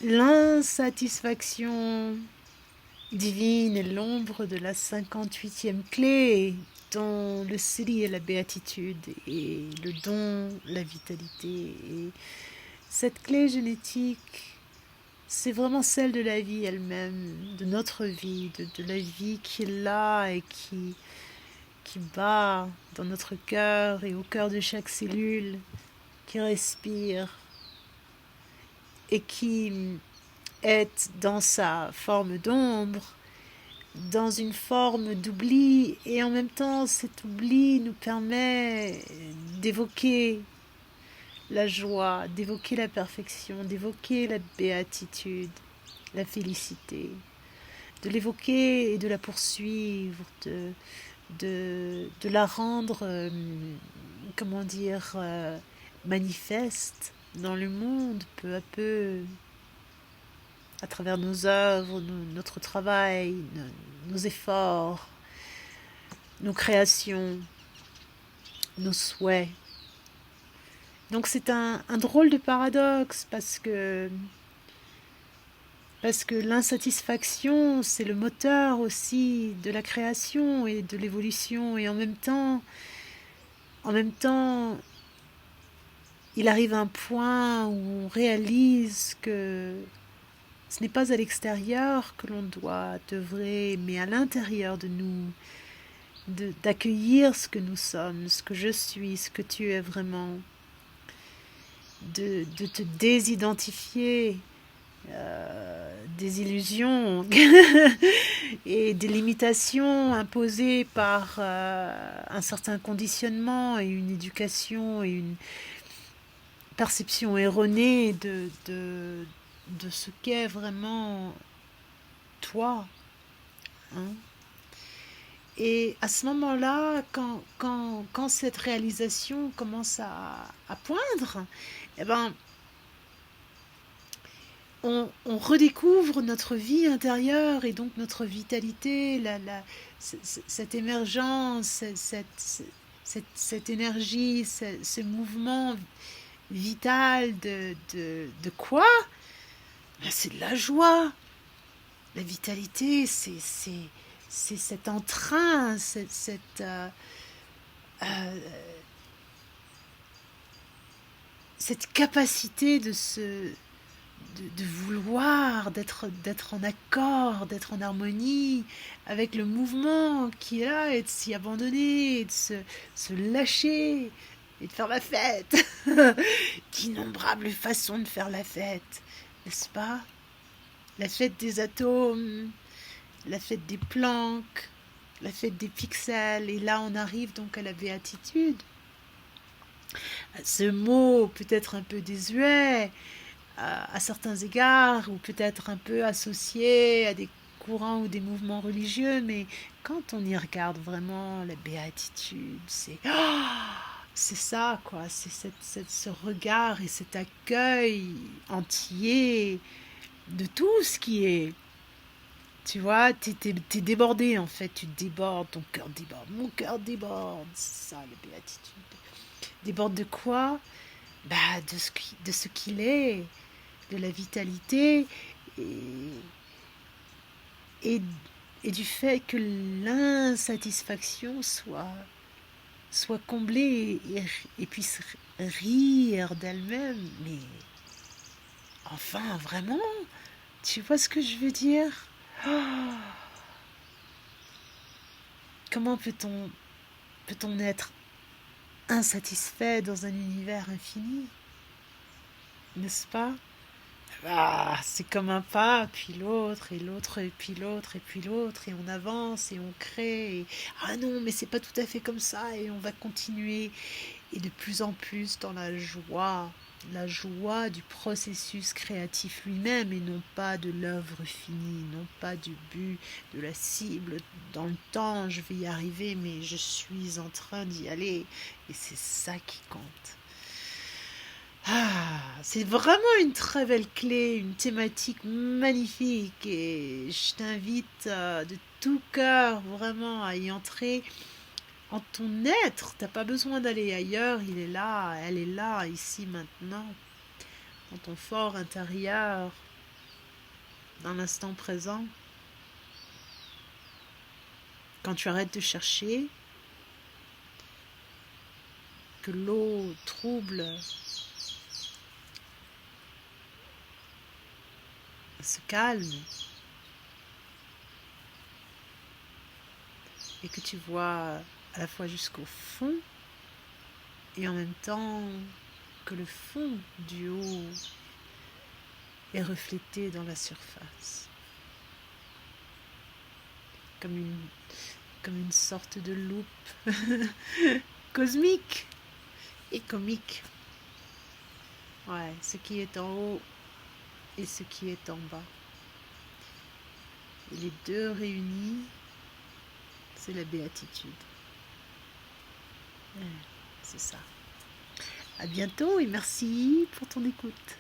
L'insatisfaction divine est l'ombre de la 58e clé, dont le Sri est la béatitude et le don, la vitalité. Et cette clé génétique, c'est vraiment celle de la vie elle-même, de notre vie, de la vie qui est là et qui bat dans notre cœur et au cœur de chaque cellule, qui respire et qui est dans sa forme d'ombre, dans une forme d'oubli, et en même temps cet oubli nous permet d'évoquer la joie, d'évoquer la perfection, d'évoquer la béatitude, la félicité, de l'évoquer et de la poursuivre, de la rendre, comment dire, manifeste dans le monde peu à peu, à travers nos œuvres, notre travail, nos efforts, nos créations, nos souhaits. Donc c'est un drôle de paradoxe parce que l'insatisfaction, c'est le moteur aussi de la création et de l'évolution. Et en même temps, il arrive un point où on réalise que ce n'est pas à l'extérieur que l'on doit œuvrer, mais à l'intérieur de nous, d'accueillir ce que nous sommes, ce que je suis, ce que tu es vraiment, de te désidentifier des illusions et des limitations imposées par un certain conditionnement et une éducation et une perception erronée de ce qu'est vraiment toi. Hein. Et à ce moment-là, quand cette réalisation commence à poindre, eh ben, on redécouvre notre vie intérieure et donc notre vitalité, cette émergence, cette énergie, ce mouvement vital de quoi? Ben, c'est de la joie. La vitalité, c'est cet entrain, cette capacité de vouloir, d'être en accord, d'être en harmonie avec le mouvement qui est là, et de s'y abandonner, et de se lâcher, et de faire la fête. D'innombrables façons de faire la fête, n'est-ce pas? La fête des atomes, la fête des planques, la fête des pixels, et là on arrive donc à la béatitude. Ce mot peut-être un peu désuet à certains égards, ou peut-être un peu associé à des courants ou des mouvements religieux, mais quand on y regarde vraiment la béatitude, c'est ça, quoi, c'est ce regard et cet accueil entier de tout ce qui est. Tu vois, t'es débordé en fait, tu débordes, ton cœur déborde, mon cœur déborde, c'est ça la béatitude. Déborde de quoi? Bah, de ce qu'il est, de la vitalité et, et, et du fait que l'insatisfaction soit comblée et puisse rire d'elle-même. Mais enfin, vraiment, tu vois ce que je veux dire? Oh, comment peut-on être insatisfait dans un univers infini, n'est-ce pas? Ah, c'est comme un pas, puis l'autre, et l'autre, et puis l'autre, et puis l'autre, et on avance, et on crée, et ah non, mais c'est pas tout à fait comme ça, et on va continuer, et de plus en plus dans la joie du processus créatif lui-même, et non pas de l'œuvre finie, non pas du but, de la cible, dans le temps, je vais y arriver, mais je suis en train d'y aller, et c'est ça qui compte. Ah, c'est vraiment une très belle clé, une thématique magnifique et je t'invite de tout cœur vraiment à y entrer en ton être. T'as pas besoin d'aller ailleurs, il est là, elle est là, ici, maintenant, dans ton fort intérieur. dans l'instant présent, quand tu arrêtes de chercher, que l'eau trouble se calme et que tu vois à la fois jusqu'au fond et en même temps que le fond du haut est reflété dans la surface, comme une sorte de loupe cosmique et comique. Ouais, ce qui est en haut et ce qui est en bas. Et les deux réunis, c'est la béatitude. C'est ça. À bientôt et merci pour ton écoute.